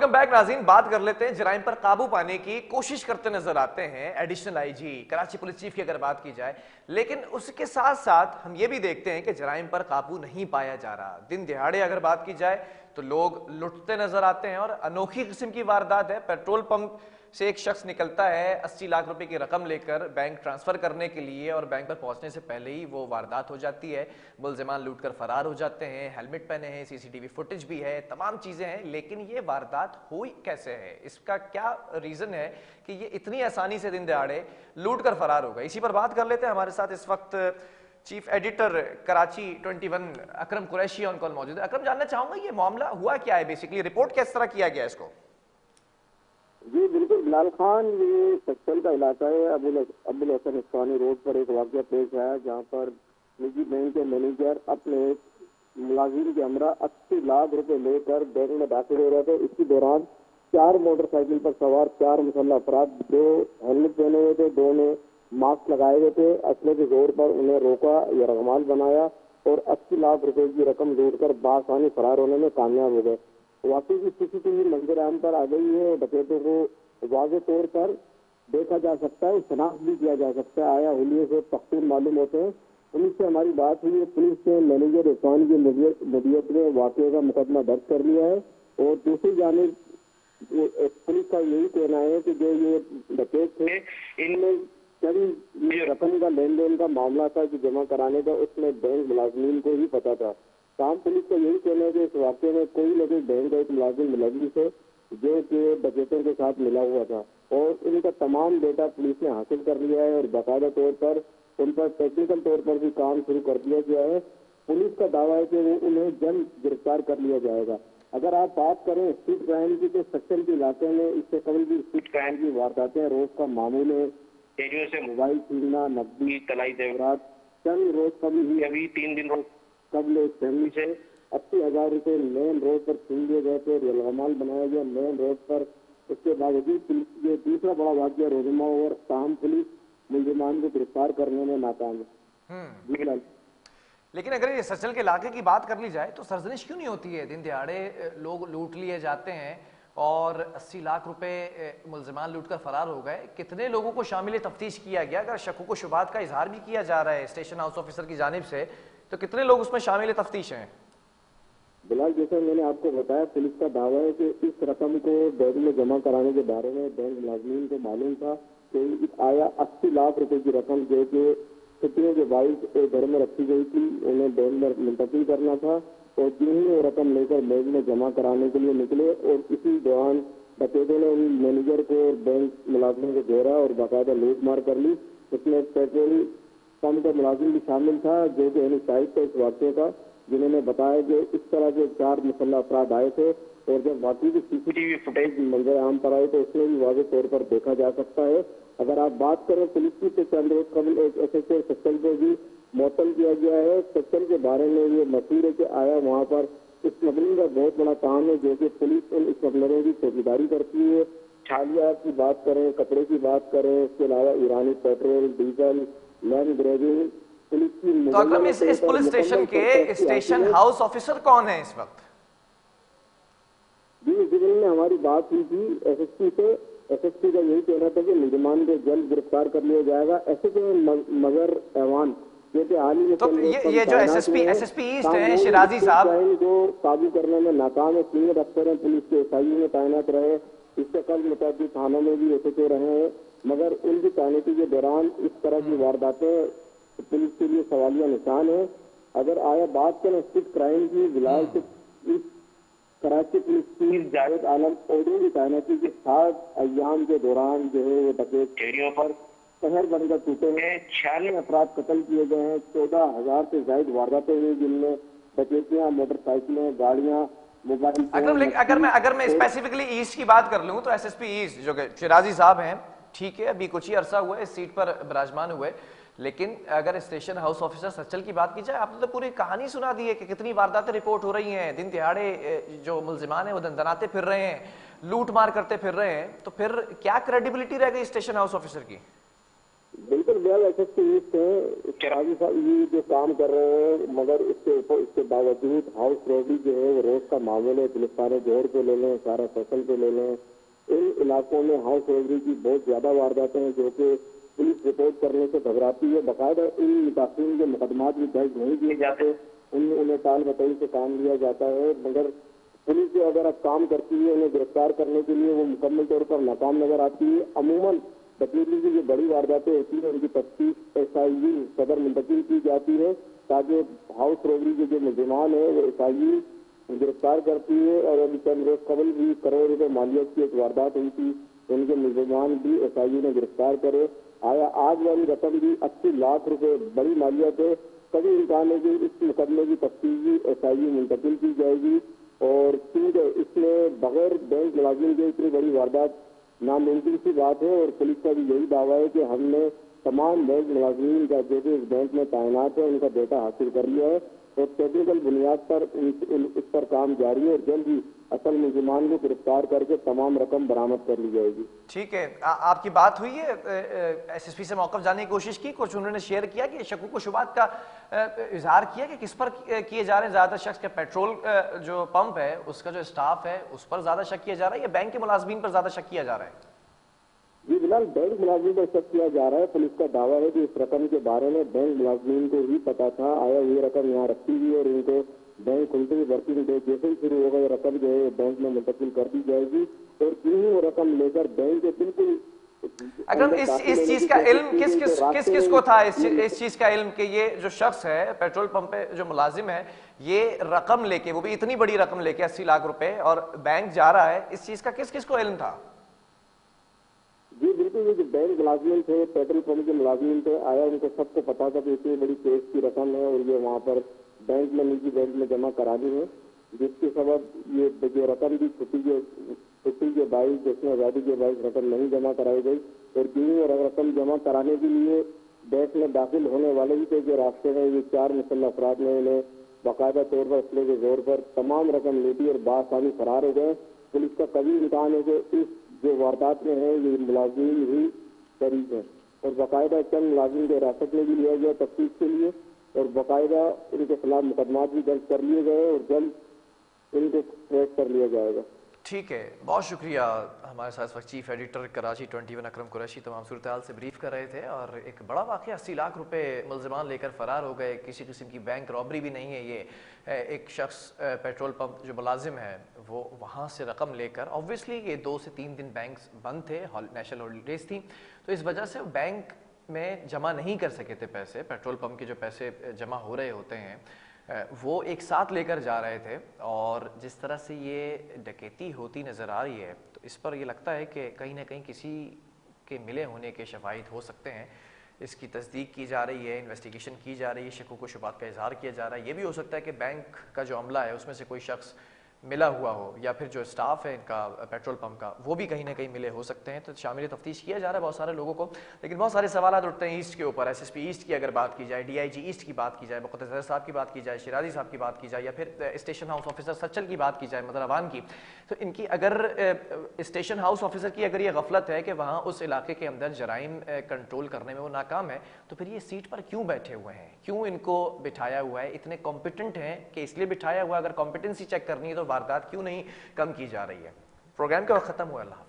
Welcome back ناظرین. بات کر لیتے ہیں جرائم پر قابو پانے کی کوشش کرتے نظر آتے ہیں additional I G Karachi police chief کی اگر بات کی جائے, لیکن اس کے ساتھ ساتھ ہم یہ بھی دیکھتے ہیں کہ جرائم پر قابو نہیں پایا جا رہا. دن دہاڑے اگر بات کی جائے تو لوگ لٹتے نظر آتے ہیں اور انوکھی قسم کی واردات ہے. پیٹرول پمپ سے ایک شخص نکلتا ہے 80 لاکھ روپے کی رقم لے کر بینک ٹرانسفر کرنے کے لیے, اور بینک پر پہنچنے سے پہلے ہی وہ واردات ہو جاتی ہے. ملزمان لوٹ کر فرار ہو جاتے ہیں, ہیلمٹ پہنے ہیں, سی سی ٹی وی فوٹیج بھی ہے, تمام چیزیں ہیں. لیکن یہ واردات ہوئی کیسے ہے, اس کا کیا ریزن ہے کہ یہ اتنی آسانی سے دن دہاڑے لوٹ کر فرار ہو گئے؟ اسی پر بات کر لیتے ہیں. ہمارے ساتھ اس وقت چیف ایڈیٹر کراچی 21 اکرم قریشی آن کال موجود ہے. اکرم, جاننا چاہوں گا یہ معاملہ ہوا کیا ہے, بیسیکلی رپورٹ کس طرح کیا گیا اس کو؟ جی بالکل بلال خان, یہ سیکشن کا علاقہ ہے. ابوالحسن عثمانی روڈ پر ایک واقعہ پیش آیا جہاں پر نجی بینک کے مینیجر اپنے ملازم کے ہمراہ 80 لاکھ روپے لے کر بینک میں داخل ہو رہے تھے. اس کے دوران 4 موٹر سائیکل پر سوار 4 مسلح افراد, 2 ہیلمٹ پہنے ہوئے تھے, 2 نے ماسک لگائے ہوئے تھے, اسلحے کے زور پر انہیں روکا یا رغمال بنایا اور 80 لاکھ روپے کی رقم لوٹ کر بآسانی فرار ہونے میں کامیاب ہو گئے. واقعی کی سی سی ٹی وی منظر عام پر آ گئی ہے. ڈکیتوں کو واضح طور پر دیکھا جا سکتا ہے, شناخت بھی کیا جا سکتا ہے. آیا حلیے سے پختون معلوم ہوتے ہیں. پولیس سے ہماری بات ہوئی ہے. پولیس نے مینیجر عثمان کی مدیت میں واقعے کا مقدمہ درج کر لیا ہے, اور دوسری جانب پولیس کا یہی کہنا ہے کہ جو یہ ڈکیت تھے ان میں چند یہ رقم کا لین دین کا معاملہ تھا جو جمع کرانے کا, اس میں بینک ملازمین کو ہی پتا تھا. تاہم پولیس کا یہی کہنا ہے کہ اس واقعے میں کوئی نہ کوئی بینک کا ایک ملازم ملوث ہے جو کہ ڈکیتوں کے ساتھ ملا ہوا تھا, اور ان کا تمام ڈیٹا پولیس نے حاصل کر لیا ہے اور باقاعدہ طور پر ان پر ٹیکنیکل طور پر بھی کام شروع کر دیا گیا ہے. پولیس کا دعویٰ ہے کہ وہ انہیں جلد گرفتار کر لیا جائے گا. اگر آپ بات کریں اسٹریٹ کرائم کی تو سیکشن کے علاقے میں اس سے قبل بھی اسٹریٹ کرائم کی وارداتیں روز کا معمول ہے. تیزیوں سے موبائل چھیننا, نقدی, طلائی زیورات. چند روز قبل ہی ابھی 3 دن قبل ایک فیملی سے 80,000 روپے مین روڈ پر چھین لیے گئے تھے, ریلغمال بنایا گیا مین روڈ پر. اس کے باوجود یہ دوسرا بڑا واقعہ روزمہ اور تاہم پولیس ملزمان کو گرفتار کرنے میں ناکام ہے. لیکن اگر یہ سچل کے علاقے کی بات کر لی جائے تو سرزنش کیوں نہیں ہوتی ہے؟ دن دہاڑے لوگ لوٹ لیے جاتے ہیں اور 80 لاکھ روپے ملزمان لوٹ کر فرار ہو گئے. کتنے لوگوں کو شامل تفتیش کیا گیا؟ اگر شکوک و شبہات کا اظہار بھی کیا جا رہا ہے اسٹیشن ہاؤس آفیسر کی جانب سے, تو کتنے لوگ اس میں شامل تفتیش ہیں؟ بلال, جیسا میں نے آپ کو بتایا, پولیس کا دعویٰ ہے کہ اس رقم کو بینک میں جمع کرانے کے بارے میں بینک ملازمین کو معلوم تھا کہ آیا 80 لاکھ روپے کی رقم جو کہ چھٹیوں کے باعث گھر میں رکھی گئی تھی انہیں بینک میں منتقل کرنا تھا, اور جنہوں نے وہ رقم لے کر بینک میں جمع کرانے کے لیے نکلے, اور اسی دوران ڈکیتوں نے ان مینیجر کو اور بینک ملازموں کو گھیرا اور باقاعدہ لوٹ مار کر لی. اس میں پیٹرول پمپ کا ملازم بھی شامل تھا جو کہ شاہد تھا اس واقعے کا, جنہوں نے بتایا کہ اس طرح کے 4 مسلح افراد آئے تھے, اور جب واقعی کی سی سی ٹی وی فوٹیج منظر عام پر آئی تو اس میں بھی واضح طور پر دیکھا جا سکتا ہے. اگر آپ بات کریں پولیس کی تو چند روز قبل ایک ایس ایچ او سیکشن کو بھی معطل کیا گیا ہے. سیکشن کے بارے میں یہ مشہور ہے کہ آیا وہاں پر اسمگلنگ کا بہت بڑا کام ہے جو کہ پولیس ان اسمگلروں کی چوکیداری کرتی ہے. چھالیات کی بات کریں, کپڑے کی بات کریں, اس کے علاوہ ایرانی پیٹرول, ڈیزل, لینڈ گریجنگ. تو اکرم, اس پولیس اسٹیشن کے اسٹیشن ہاؤس آفیسر کون ہیں اس وقت؟ جی نے ہماری بات ہوئی تھی ایس ایس پی سے. ایس ایس پی کا یہی کہنا تھا کہ ملزمان کو جلد گرفتار کر لیا جائے گا. ایسے کہ مگر ایوان کیونکہ حال ہی میں یہ جو ایس ایس پی ایسٹ ہیں شرازی صاحب جو قابو کرنے میں ناکام ہے. 3 افسر ہیں پولیس کے ایس آئی میں تعینات رہے, اس سے قبل متعدد تھانوں میں بھی ایس ایچ او رہے ہیں, مگر ان کی تعیناتی کے دوران اس طرح کی وارداتیں پولیس کے لیے سوالیہ نشان ہے. اگر آیا بات کریں اسٹریٹ کرائم کی, بلال سے کراچی پولیس چیف جاوید عالم اوڈو کی تعیناتی کے 7 ایام کے دوران جو ہے وہ ڈکیت چہریوں پر قہر بن کر ٹوٹے ہیں. 96 افراد قتل کیے گئے ہیں. 14,000 سے زائد وارداتیں ہوئی جن میں ڈکیتیاں, موٹر سائیکلیں, گاڑیاں, موبائل. اگر میں اسپیسیفکلی ایسٹ کی بات کر لوں تو ایس ایس پی ایسٹ جو کہ شرازی صاحب ہیں, ٹھیک ہے, ابھی کچھ ہی عرصہ ہوا ہے اس سیٹ پر براجمان ہوئے, لیکن اگر اسٹیشن ہاؤس آفیسر سچل کی بات کی جائے, آپ نے تو پوری کہانی سنا دی ہے کہ کتنی وارداتیں رپورٹ ہو رہی ہیں. دن دہاڑے جو ملزمان ہیں وہ دندناتے پھر رہے ہیں, لوٹ مار کرتے پھر رہے ہیں, تو پھر کیا کریڈیبلٹی رہ گئی اسٹیشن ہاؤس آفیسر کی؟ بالکل بالکل ویل ایکسپیریئنسڈ ہیں فراغی صاحب یہ جو کام کر رہے ہیں، مگر اس کے باوجود ہاؤس روبری جو ہے وہ روز کا معاملہ ہے. گلستان جوہر کو لے لیں، سارا فصل کو لے لیں، ان علاقوں میں ہاؤس روبری کی بہت زیادہ وارداتیں ہیں جو کہ پولیس رپورٹ کرنے سے گھبراتی ہے. باقاعدہ ان متاثرین کے مقدمات بھی درج نہیں کیے جاتے، انہیں ٹال مٹوئی سے کام لیا جاتا ہے. مگر پولیس جو اگر اب کام کرتی ہے انہیں گرفتار کرنے کے لیے وہ مکمل طور پر ناکام نظر آتی ہے. عموماً ڈکیتی کی جو بڑی وارداتیں ہوتی ہیں ان کی تفتیش SIU صدر منتقل کی جاتی ہے تاکہ ہاؤس روبری کے جو ملزمان ہیں وہ SIU گرفتار کرتی ہے. اور ابھی چند روز قبل بھی کروڑ روپے مالیت کی ایک واردات ہوئی تھی، ان کے ملزمان بھی SIU نے گرفتار کرے. آیا آج والی رقم بھی 80 لاکھ روپے بڑی مالیت ہے. کبھی امکان ہے کہ اس مقدمے کی تفتیش بھی SIU منتقل کی جائے گی. اور کیونکہ اس میں بغیر بینک ملازم کے اتنی بڑی واردات ناممکن سی بات ہے. اور پولیس کا بھی یہی دعویٰ ہے کہ ہم نے تمام بینک ملازمین کا جو بھی اس بینک میں تعینات ہے ان کا ڈیٹا حاصل کر لیا ہے اور ٹیکنیکل بنیاد پر اس پر کام جاری ہے اور جلد ہی اصل ملزمان کو گرفتار کر کے تمام رقم برآمد کر لی جائے گی. ٹھیک ہے، آپ کی بات ہوئی ہے SSP سے موقف جاننے کی کوشش کی، کچھ انہوں نے شیئر کیا کہ شکوک و شبہات کا اظہار کیا کہ کس پر کیے جا رہے ہیں؟ زیادہ شخص کے پیٹرول جو پمپ ہے اس کا جو اسٹاف ہے اس پر زیادہ شک کیا جا رہا ہے یا بینک کے ملازمین پر زیادہ شک کیا جا رہا ہے؟ جی بلال، بینک ملازمین پر شک کیا جا رہا ہے. پولیس کا دعویٰ ہے کہ اس رقم کے بارے میں بینک ملازمین کو ہی پتا تھا. آیا یہ رقم یہاں رکھی ہوئی اور ان کو بینک کھلتے ہی ورکنگ ڈے جیسے ہی شروع ہوگا یہ رقم جو ہے بینک میں منتقل کر دی جائے گی. اور کیوں ہی وہ رقم لے کر بینک کے بالکل اگر اس چیز کا علم کس کو تھا، اس چیز کا علم کہ یہ جو شخص ہے پیٹرول پمپ پہ جو ملازم ہے یہ رقم لے کے، وہ بھی اتنی بڑی رقم لے کے 80 لاکھ روپے اور بینک جا رہا ہے، اس چیز کا کس کو علم تھا؟ جی بالکل، یہ جو بینک ملازمین تھے، پیٹرول پمپ کے ملازمین تھے، آیا ان کو سب کو پتا تھا کہ اتنی بڑی کیس کی رقم ہے اور یہ وہاں پر بینک میں نجی بینک میں جمع کرانی ہے، جس کے سبب یہ جو رقم بھی چھٹی کے باعث جس میں آزادی کے باعث رقم نہیں جمع کرائی گئی. اور کیوں اور رقم جمع کرانے کے لیے بینک میں داخل ہونے والے ہی تھے کہ راستے میں یہ 4 مسلح افراد نے انہیں باقاعدہ طور پر اسلحے کے زور پر تمام رقم لوٹی اور بآسانی فرار ہو گئے. پولیس کا کبھی امکان ہے کہ اس جو واردات میں ہیں یہ ملازمین ہی شریک ہیں اور باقاعدہ چند ملازمین کو حراست میں بھی لیا گیا تفتیش کے لیے اور باقاعدہ ان کے خلاف مقدمات بھی درج کر لیے گئے اور جلد ان کو ٹریس کر لیا جائے گا. ٹھیک ہے، بہت شکریہ. ہمارے ساتھ وقت چیف ایڈیٹر کراچی 21 اکرم قریشی تمام صورتحال سے بریف کر رہے تھے. اور ایک بڑا واقعہ، 80 لاکھ روپے ملزمان لے کر فرار ہو گئے، کسی قسم کی بینک رابری بھی نہیں ہے. یہ ایک شخص پیٹرول پمپ جو ملازم ہے وہ وہاں سے رقم لے کر، آبویسلی یہ 2 سے 3 دن بینکس بند تھے، نیشنل ہالیڈیز تھیں، تو اس وجہ سے بینک میں جمع نہیں کر سکے تھے پیسے. پیٹرول پمپ کے جو پیسے جمع ہو رہے ہوتے ہیں وہ ایک ساتھ لے کر جا رہے تھے. اور جس طرح سے یہ ڈکیتی ہوتی نظر آ رہی ہے تو اس پر یہ لگتا ہے کہ کہیں نہ کہیں کسی کے ملے ہونے کے شواہد ہو سکتے ہیں. اس کی تصدیق کی جا رہی ہے، انویسٹیگیشن کی جا رہی ہے، شکوک و شبہات کا اظہار کیا جا رہا ہے. یہ بھی ہو سکتا ہے کہ بینک کا جو عملہ ہے اس میں سے کوئی شخص ملا ہوا ہو یا پھر جو اسٹاف ہے ان کا پیٹرول پمپ کا وہ بھی کہیں نہ کہیں ملے ہو سکتے ہیں. تو شامل تفتیش کیا جا رہا ہے بہت سارے لوگوں کو. لیکن بہت سارے سوالات اٹھتے ہیں ایسٹ کے اوپر. SSP ایسٹ کی اگر بات کی جائے، DIG ایسٹ کی بات کی جائے، مقتدر صاحب کی بات کی جائے، شیرازی صاحب کی بات کی جائے، یا پھر اسٹیشن ہاؤس آفیسر سچل کی بات کی جائے، مدروان کی، تو ان کی اگر اسٹیشن ہاؤس آفیسر کی اگر یہ غفلت ہے کہ وہاں اس علاقے کے اندر جرائم کنٹرول کرنے میں وہ ناکام ہے تو پھر یہ سیٹ پر کیوں بیٹھے ہوئے ہیں؟ کیوں ان کو بٹھایا ہوا ہے؟ اتنے کمپیٹنٹ ہیں کہ اس لیے بٹھایا ہوا ہے. اگر کمپیٹنسی چیک کرنی ہے تو واردات کیوں نہیں کم کی جا رہی ہے؟ پروگرام کا وقت ختم ہوا. اللہ حافظ.